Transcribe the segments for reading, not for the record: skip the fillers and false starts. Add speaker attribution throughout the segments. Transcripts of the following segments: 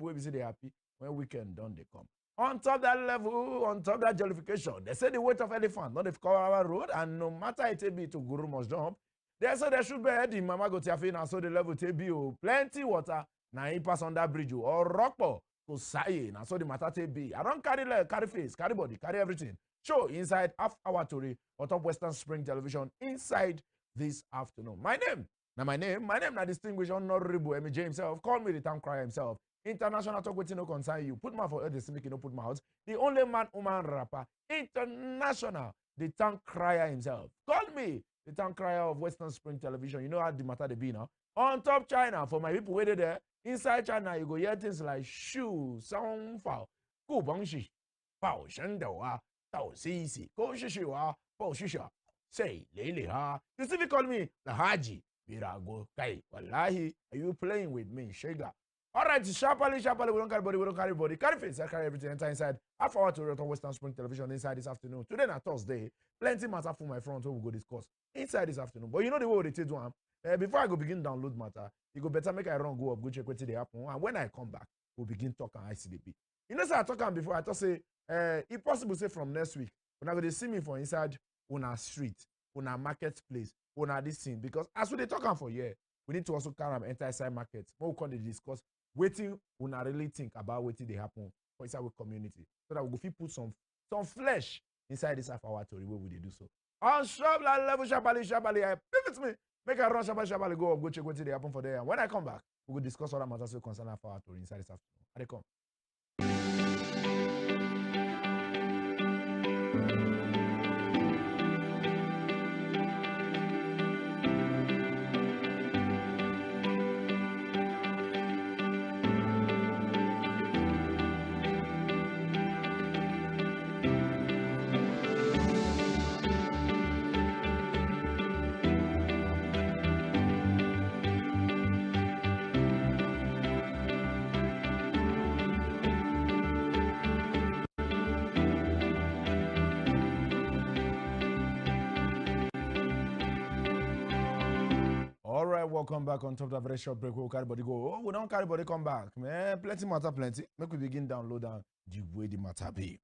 Speaker 1: people will be say they happy when weekend done they come. On top that level, on top that jollification, they say the weight of elephant, not the our road, and no matter it be to Guru must jump. They say they should be heading Mama go tiafi now, so the level be plenty water. Now he pass on that bridge or rockpo to say now, so the matter be. I don't carry leg, carry face, carry body, carry everything. Show inside half hour Tori on top Western Spring Television inside this afternoon. My name na distinguished honorable MJ himself. Call me the town crier himself. International talk with no concern you. Put my for the make no put my out. The only man, woman rapper. International, the town crier himself. Call me the town crier of Western Spring Television. You know how the matter they be now. On top China, for my people waited there. Inside China, you go hear things like shoe, sound foul, go bangshi, bao shendoa, tao sisi, go shishua, bao shisha, say lily ha. You see, they call me the Haji. Virago, Kai, Wallahi, are you playing with me, Shega? All right, sharply, we don't carry body, carry face, I carry everything enter inside. Half hour to return Western Spring Television inside this afternoon. Today, na Thursday, plenty matter for my front, so we'll go discuss inside this afternoon. But you know the way they take one. Before I go begin download matter, you go better make I run go up, go check what they happen. And when I come back, we'll begin talking ICDP. You know, so I talk before, I thought say, if possible, say from next week, when I go to see me for inside on our street, on our marketplace, on our this thing, because as we talking for here, we need to also carry them enter inside markets. More we can discuss waiting when I really think about waiting they happen for inside our community. So that we go put some flesh inside this half hour Tori where we do so. On shop level shabali, I pivot me. Make a run shabali go check what they happen for there. And when I come back, we will discuss other matters concerning half hour Tori inside this afternoon. I come. All right, welcome back on top of the very short break. We'll carry body go. Oh, we don't carry body come back. Man, plenty matter, plenty. Make we begin download down the way the matter be.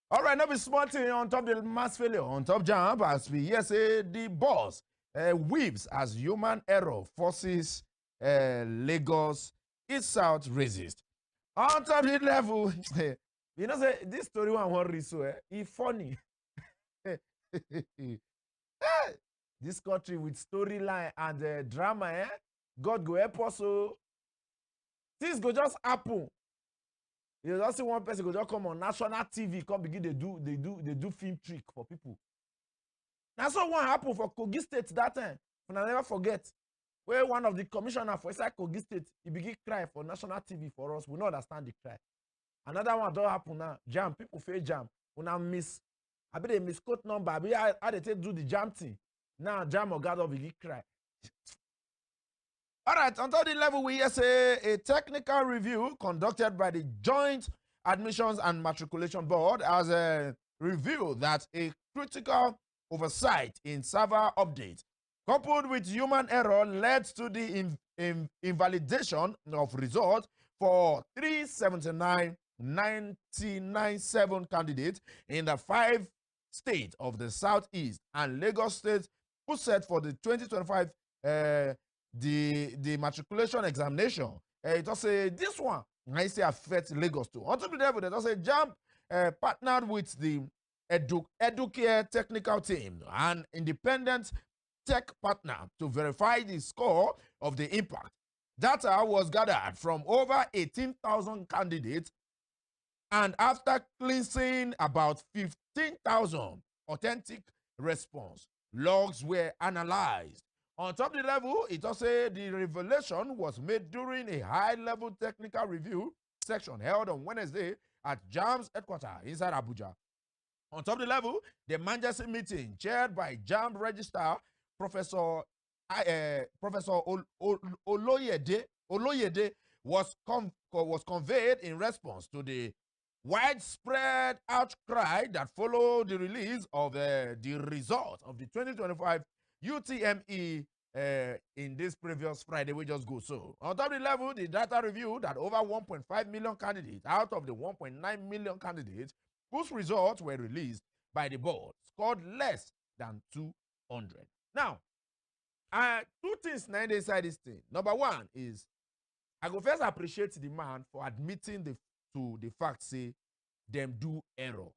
Speaker 1: All right, now be smart on top of the mass failure, on top jump, as we yes, the boss weaves as human error forces Lagos East South resist. On top of the level, you know, say this story one worry so it's funny. This country with storyline and drama, God go help us so things go just happen. You just see one person go just come on national TV, come begin they do film trick for people. That's what one happen for Kogi State that time. And I never forget. Where one of the commissioner for inside Kogi State, he begin cry for national TV for us. We don't understand the cry. Another one don't happen now. Jam, people fail jam. We now miss. I bet they miss code number. I bet how they take do the jam thing. Now, Jam or God begin cry. All right, on top of the level, we say a technical review conducted by the Joint Admissions and Matriculation Board has revealed that a critical oversight in server updates, coupled with human error, led to the invalidation of results for 379,997 candidates in the 5 states of the Southeast and Lagos State, who set for the 2025 the matriculation examination. It also say this one I say affect Lagos too. On top of the level, they also say Jump partnered with the Educare technical team and independent tech partner to verify the score of the impact. Data was gathered from over 18,000 candidates, and after cleansing about 15,000 authentic response, logs were analyzed. On top of the level, it also said the revelation was made during a high-level technical review section held on Wednesday at JAMB's headquarters inside Abuja. On top of the level, the emergency meeting chaired by JAMB Registrar Professor Oloyede was conveyed in response to the widespread outcry that followed the release of the result of the 2025 UTME in this previous Friday we just go. So on top of the level, the data revealed that over 1.5 million candidates out of the 1.9 million candidates whose results were released by the board scored less than 200. Now, two things now inside this thing. Number one is I go first appreciate the man for admitting to the fact, say, them do error.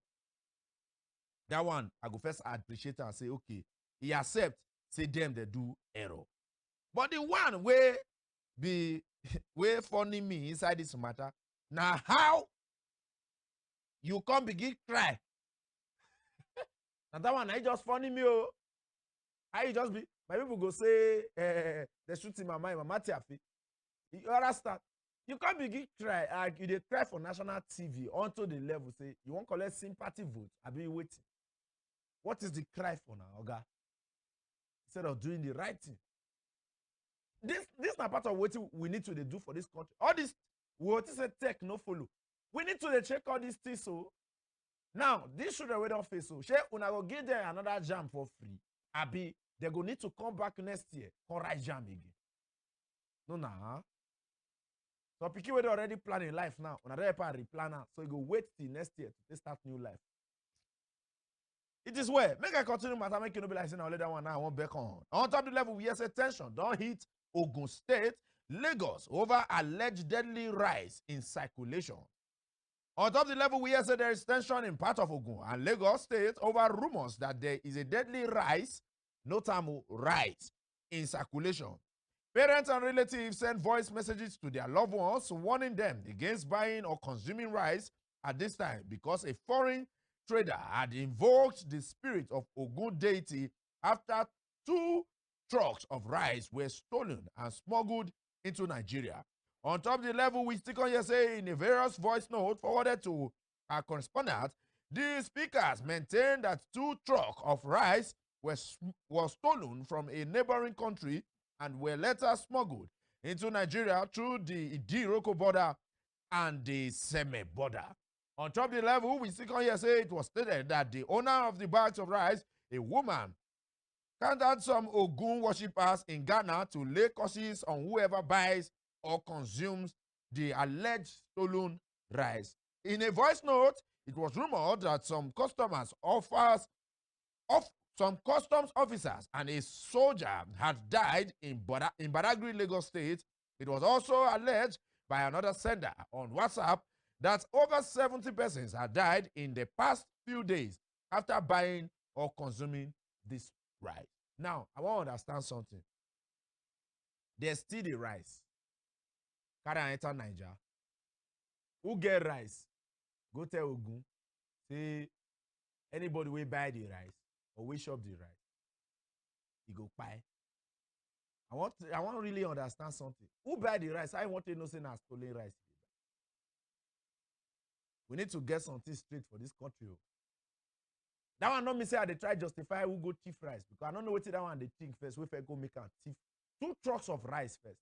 Speaker 1: That one, I go first appreciate and say, okay, he accept, say them they do error. But the one way be way funny me inside this matter, now how you come begin cry. Now that one, I just funny me, oh. I just be, my people go say, they shoot in my mind, my matiafi. You understand? You can't begin cry. You dey cry for national TV onto the level, say, you won't collect sympathy votes. I be waiting. What is the cry for now, Oga? Instead of doing the right thing. This not part of what we need to do for this country. All this, what is a tech no follow. We need to check all these things. So now, this should we don't face so. Shey una go give them another jam for free. Abi, they go need to come back next year, come write jam again. No, nah. So people were already planning life now. On a replanner, so you go wait till next year to start new life. It is where make I continue matter, make you know be like saying I'll let that one now. I want back on. On top of the level, we have said tension. Don't hit Ogun State, Lagos over alleged deadly rise in circulation. On top of the level, we have said there is tension in part of Ogun and Lagos State over rumors that there is a deadly rise, notable rise in circulation. Parents and relatives send voice messages to their loved ones warning them against buying or consuming rice at this time because a foreign trader had invoked the spirit of Ogun deity after 2 trucks of rice were stolen and smuggled into Nigeria. On top of the level, we stick on here say in a various voice note forwarded to our correspondent, the speakers maintained that 2 trucks of rice was stolen from a neighboring country and were later smuggled into Nigeria through the Idiroko border and the Seme border. On top of the level, we still can here say it was stated that the owner of the bags of rice, a woman, counted some Ogun worshippers in Ghana to lay curses on whoever buys or consumes the alleged stolen rice. In a voice note, it was rumored that some customs officers and a soldier had died in Badagry, Lagos State. It was also alleged by another sender on WhatsApp that over 70 persons had died in the past few days after buying or consuming this rice. Now, I want to understand something. There's still the rice. Carry enter Niger. Who get rice? Go tell Ogun. Say, anybody will buy the rice or we shop the rice, you go buy. I want to really understand something. Who buy the rice? I want to know saying stolen rice. We need to get something straight for this country. That one not me say they try justify who go thief rice because I don't know what that one they think first. We go make a thief 2 trucks of rice first.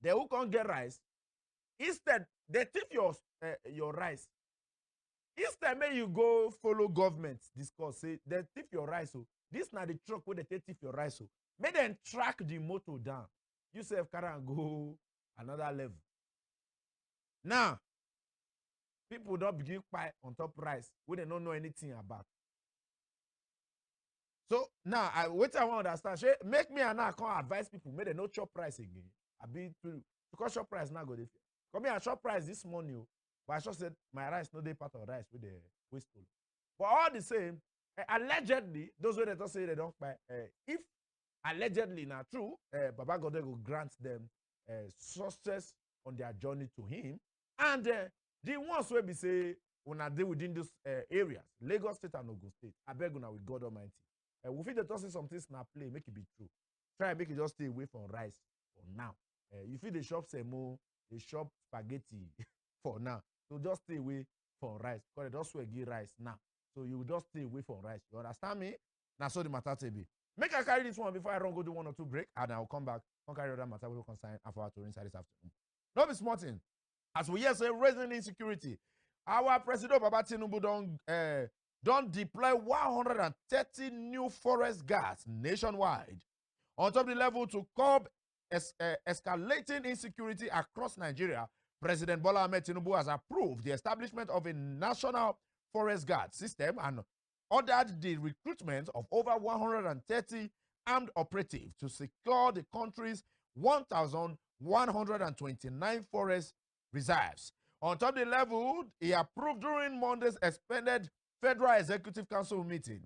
Speaker 1: They who can't get rice, instead they thief your rice. Instead, may you go follow government discuss. Say they thief your rice. So this now the truck where they thief your rice. So may then track the motor down. You say carry and go another level. Now, people don't begin buy on top rice where they don't know anything about. So now I want to understand. Make me and I can't advise people. May they no chop price again. I be because shop price now go there. Come here, shop price this morning. But I just said my rice no they part of rice with the waste. But all the same, allegedly, those who they don't say they don't buy. If allegedly not true, Baba God will grant them success on their journey to Him, and the ones where we say when I deal within those areas, Lagos State and Ogun State, I beg una with God Almighty. We feel that say some things now play, make it be true. Try and make it just stay away from rice for now. You feel the shop semo, the shop spaghetti for now. So just stay away from rice. Because they just will give rice now. So you just stay away from rice. You understand me? Now so the matter to be. Make I carry this one before I run go do 1 or 2 break. And I'll come back. I'll carry other matter we will consign after our Tori inside this afternoon. Not be smart thing. As we hear say raising insecurity. Our president Baba Tinubu don't don't deploy 130 new forest guards nationwide. On top of the level to curb escalating insecurity across Nigeria, President Bola Ahmed Tinubu has approved the establishment of a national forest guard system and ordered the recruitment of over 130 armed operatives to secure the country's 1,129 forest reserves. On top of the level, he approved during Monday's expanded Federal Executive Council meeting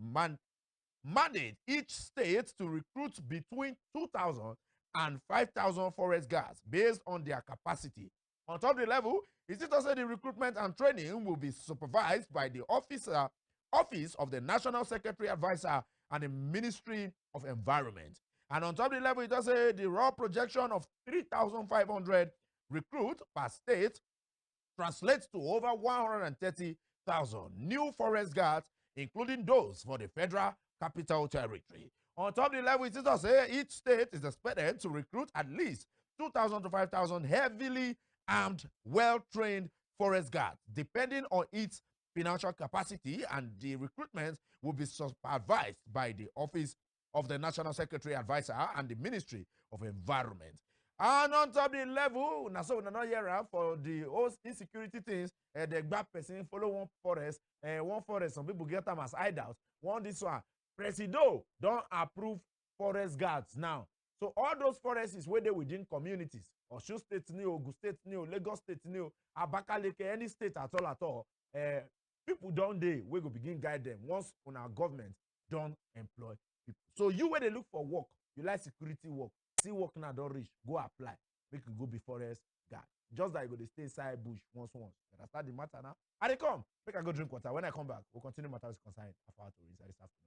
Speaker 1: mandate each state to recruit between 2,000 and 5,000 forest guards based on their capacity. On top of the level, it also the recruitment and training will be supervised by the Office of the National Secretary Advisor and the Ministry of Environment. And on top of the level, it also the raw projection of 3,500 recruits per state translates to over 130,000 new forest guards, including those for the Federal Capital Territory. On top of the level, it is also each state is expected to recruit at least 2,000 to 5,000 heavily armed, well-trained forest guards, depending on its financial capacity, and the recruitment will be supervised by the Office of the National Secretary Advisor and the Ministry of Environment. And on top of the level, now so we're not here for the host insecurity things, the bad person follow one forest, some people get them as hideouts. One this one, Presido don't approve forest guards now. So all those forests is where they within communities. Osun State new, Ogun State new, Lagos State new, Abakaliki, any state at all. People don't they we go begin guide them once on our government don't employ people. So you when they look for work, you like security work, see work now don't reach, go apply. Make you go be forest guard. Just like you go to stay inside bush once. You understand the matter now? And they come, make I go drink water. When I come back, we'll continue matters concerning after Tori inside this afternoon.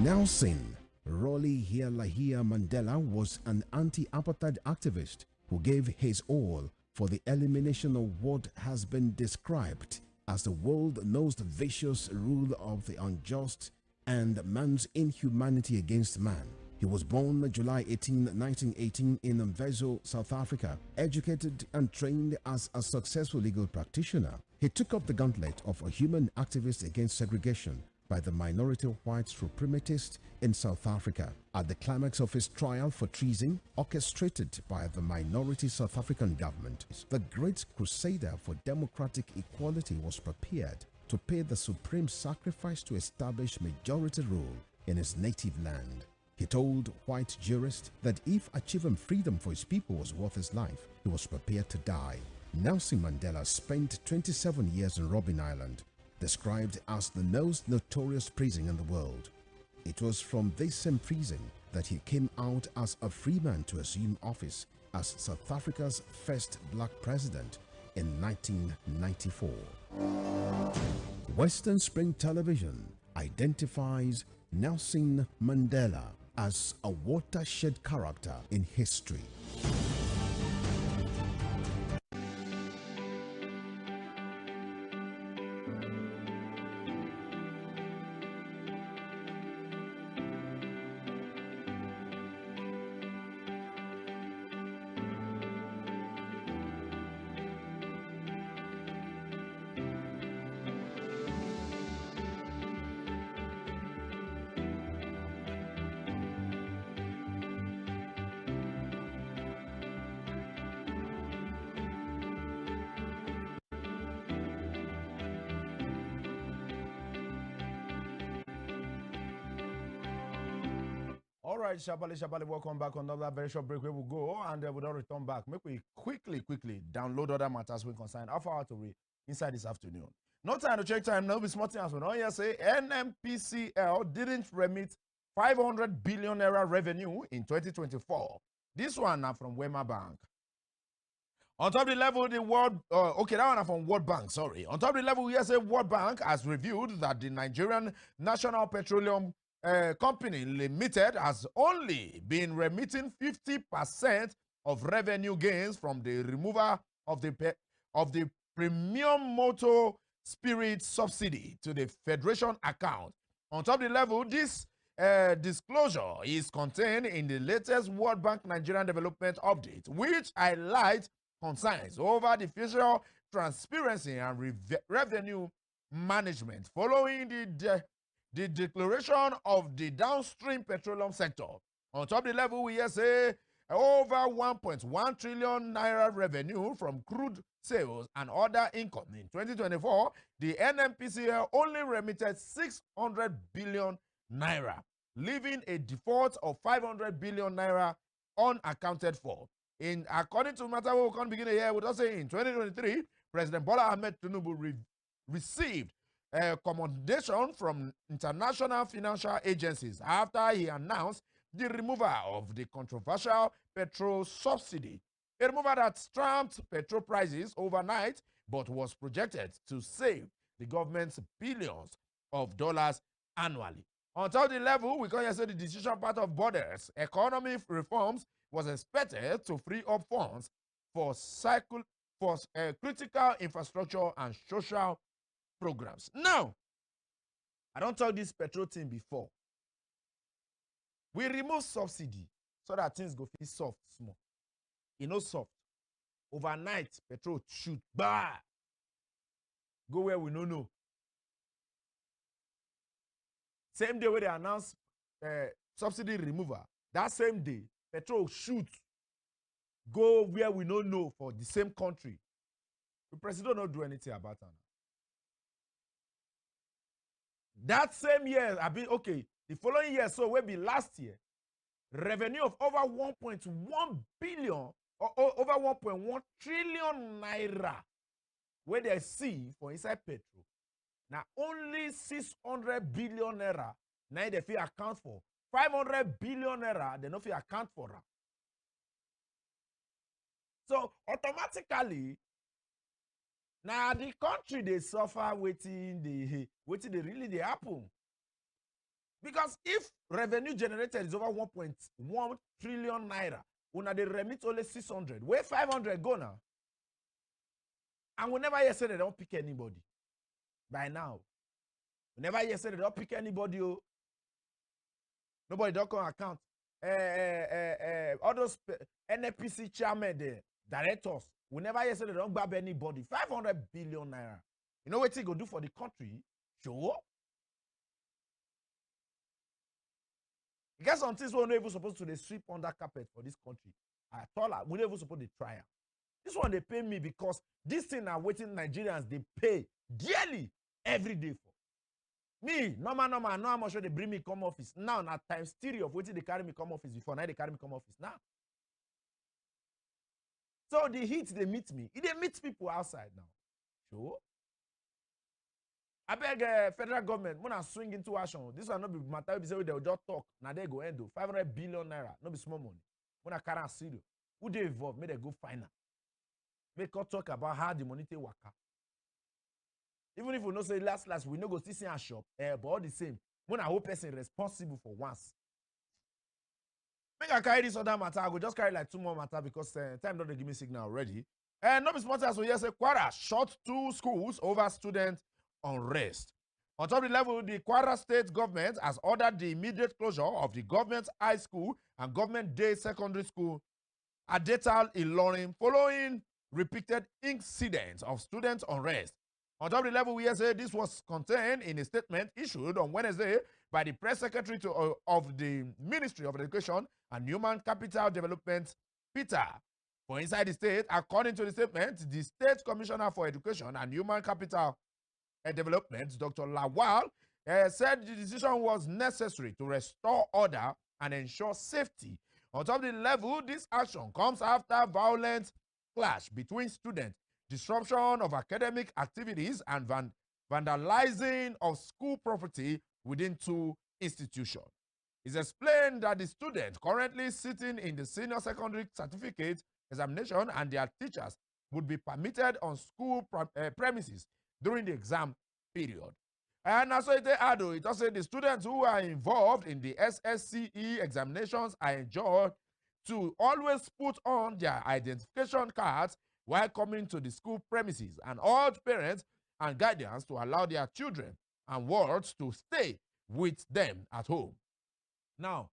Speaker 2: Nelson Rolihlahla Mandela was an anti-apartheid activist who gave his all for the elimination of what has been described as the world's most vicious rule of the unjust and man's inhumanity against man. He was born July 18, 1918 in Mvezo, South Africa, educated and trained as a successful legal practitioner. He took up the gauntlet of a human activist against segregation by the minority white suprematists in South Africa. At the climax of his trial for treason, orchestrated by the minority South African government, the great crusader for democratic equality was prepared to pay the supreme sacrifice to establish majority rule in his native land. He told white jurists that if achieving freedom for his people was worth his life, he was prepared to die. Nelson Mandela spent 27 years in Robben Island, described as the most notorious prison in the world. It was from this same prison that he came out as a free man to assume office as South Africa's first black president in 1994. Western Spring Television identifies Nelson Mandela as a watershed character in history.
Speaker 1: All right, Shabali, welcome back on another very short break where we'll go and we don't return back. Make we quickly download other matters we concern Alpha to read inside this afternoon. No time to check time, no be smart things. We don't hear say NMPCL didn't remit 500 billion naira revenue in 2024. This one now from Wema Bank. On top of the level, the World, okay, that one from World Bank, sorry. On top of the level, USA World Bank has revealed that the Nigerian National Petroleum Company Limited has only been remitting 50% of revenue gains from the removal of the premium motor spirit subsidy to the Federation account. On top of the level, this disclosure is contained in the latest World Bank Nigerian Development Update, which highlights concerns over the future transparency and revenue management following the declaration of the downstream petroleum sector. On top of the level, we say over 1.1 trillion naira revenue from crude sales and other income. In 2024, the NNPCL only remitted 600 billion naira, leaving a default of 500 billion naira unaccounted for. According to matter we can begin here, we'll say in 2023, President Bola Ahmed Tinubu received a commendation from international financial agencies after he announced the removal of the controversial petrol subsidy, a removal that strapped petrol prices overnight but was projected to save the government's billions of dollars annually. On top of the level, we can say the decision part of borders. Economic reforms was expected to free up funds for critical infrastructure and social programs. Now, I don't talk this petrol thing before. We remove subsidy so that things go feel soft small. You know, soft. Overnight, petrol shoot. Bah! Go where we no know. Same day where they announce subsidy removal, that same day, petrol shoot. Go where we no know for the same country. The president don't do anything about it. That same year, okay, the following year, so will be last year, revenue of over 1.1 billion or over 1.1 trillion naira where they see for inside petrol. Now only 600 billion naira now they feel account for. 500 billion naira they no feel account for. So automatically, now the country they suffer waiting they really they happen. Because if revenue generated is over 1.1 trillion naira, una they remit only 600. Where 500 go now? And we never hear say they don't pick anybody. By now. We never hear say they don't pick anybody. Oh. Nobody don't come account. All those NFPC chairman, the directors, we never hear say they don't grab anybody. 500 billion naira. You know what they go do for the country? Sure. You guess some things we're not even supposed to sweep under carpet for this country. I thought we're not even supposed to try. This one they pay me because this thing are waiting Nigerians they pay dearly every day for. Me, normal, I know how much they bring me come office. Now, times 3 of waiting they carry me come office before. Now they carry me come office now. So the heat they meet me. They meet people outside now. Sure. I beg federal government, when I swing into action, this will not be matter. They will just talk. Now they go end 500 billion naira. No be small money. When I carry a serious, who they involve? May they go final. Make us talk about how the money take waka. Even if we not say last, we no go still see a shop. But all the same, when I hope person responsible for once. Make I carry this other matter. I go just carry like 2 more matter because time don't give me signal already. And not be sponsor. So yes, Kwara shut 2 schools over student unrest. On top of the level, the Kwara state government has ordered the immediate closure of the government high school and government day secondary school at Detal Ilorin following repeated incidents of student unrest. On top of the level, we say this was contained in a statement issued on Wednesday by the press secretary of the Ministry of Education and Human Capital Development, Peter. For inside the state, according to the statement, the State Commissioner for Education and Human Capital Development, Dr. Lawal, said the decision was necessary to restore order and ensure safety. On top of the level, this action comes after violent clash between students, disruption of academic activities, and vandalizing of school property within 2 institutions. It's explained that the students currently sitting in the senior secondary certificate examination and their teachers would be permitted on school premises during the exam period. And also it also said the students who are involved in the SSCE examinations are enjoined to always put on their identification cards while coming to the school premises, and urge parents and guardians to allow their children and wards to stay with them at home. Now,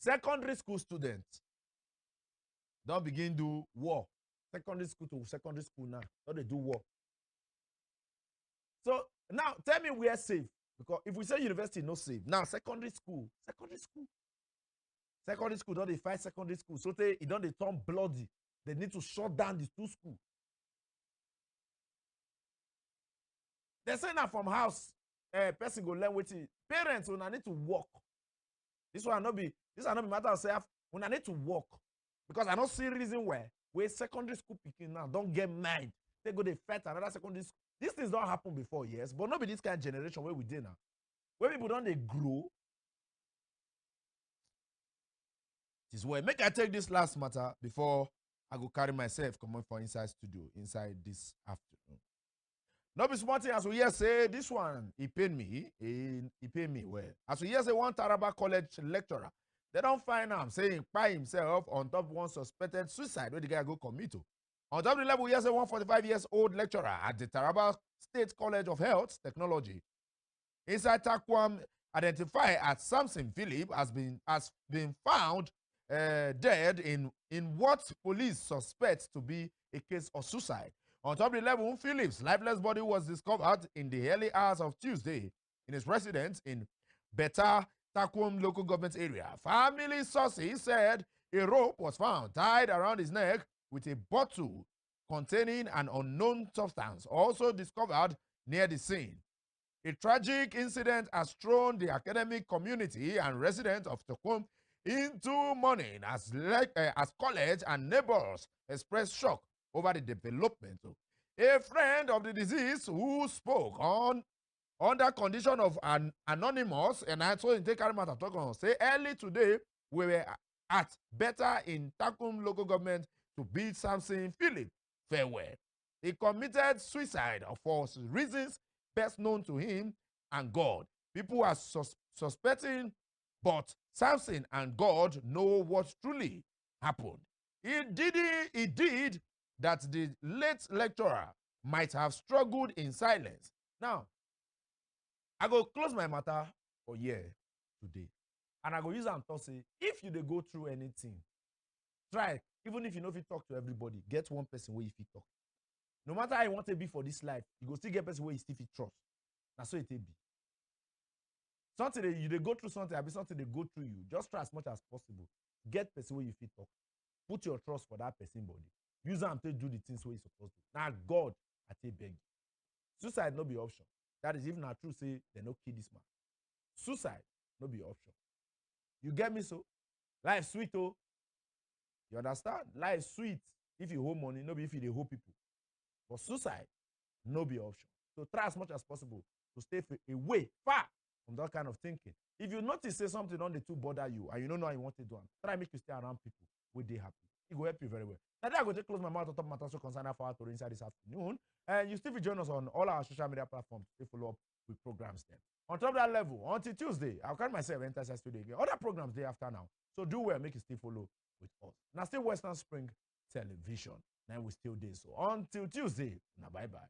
Speaker 1: secondary school students don't begin do war. Secondary school to secondary school now, don't they do war? So now tell me we are safe, because if we say university no safe, now secondary school, don't they fight secondary school? So they don't they turn bloody. They need to shut down the two schools. They say now from house, person go learn waiting. Parents will need to work. This will not be matter of self. When I need to work, because I don't see reason where secondary school picking now don't get mad. They go they fight another secondary school. These things don't happen before, yes, but not be this kind of generation where we did now. Where people don't they grow. This is where make I take this last matter before I go carry myself come on for inside studio inside this afternoon. No be small thing as we hear say this one, he paid me well. As we hear say one Taraba College lecturer, they don't find him saying by himself on top of one suspected suicide where the guy go commit to. On top of the level, we hear say 145 years old lecturer at the Taraba State College of Health Technology inside Takwam, identified as Samson Philip, has been found dead in what police suspect to be a case of suicide. On top of the level, Philip's lifeless body was discovered in the early hours of Tuesday in his residence in Beta Takwam local government area. Family sources said a rope was found tied around his neck with a bottle containing an unknown substance also discovered near the scene. A tragic incident has thrown the academic community and residents of Takwam into mourning as college and neighbors expressed shock over the development. A friend of the deceased who spoke under condition of an anonymous, and I told him take matter talk on, say early today we were at Better in Takum local government to bid Samson Philip farewell. He committed suicide for reasons best known to him and God. People are suspecting, but Samson and God know what truly happened. It did that the late lecturer might have struggled in silence. Now, I go close my matter for year today. And I go use and talk say, if you dey go through anything, try, even if you know if you talk to everybody, get one person where you fit talk. No matter how you want to be for this life, you go still get person where you still fit trust. That's so it be. Something you dey go through something, I be something they go through you. Just try as much as possible. Get person where you fit talk. Put your trust for that person body. Use them to do the things where you supposed to. Now God, I take beg you. Suicide no be option. That is if not true, say they no kill this man. Suicide no be option. You get me so? Life sweet oh. You understand? Life sweet if you hold money, no be if you dey hold people. But suicide no be option. So try as much as possible to stay away, far from that kind of thinking. If you notice say something on the two bother you and you don't know how you want to do it, try make you stay around people where they happy. It will help you very well. Now I go to close my mouth on top matter so concerned for Tori inside this afternoon. And you still will join us on all our social media platforms to follow up with programs then. On top of that level, until Tuesday, I'll carry myself enter studio again. Other programs day after now. So do well, make you still follow with us. Now still Western Spring Television. Now we still do so. Until Tuesday, now bye-bye.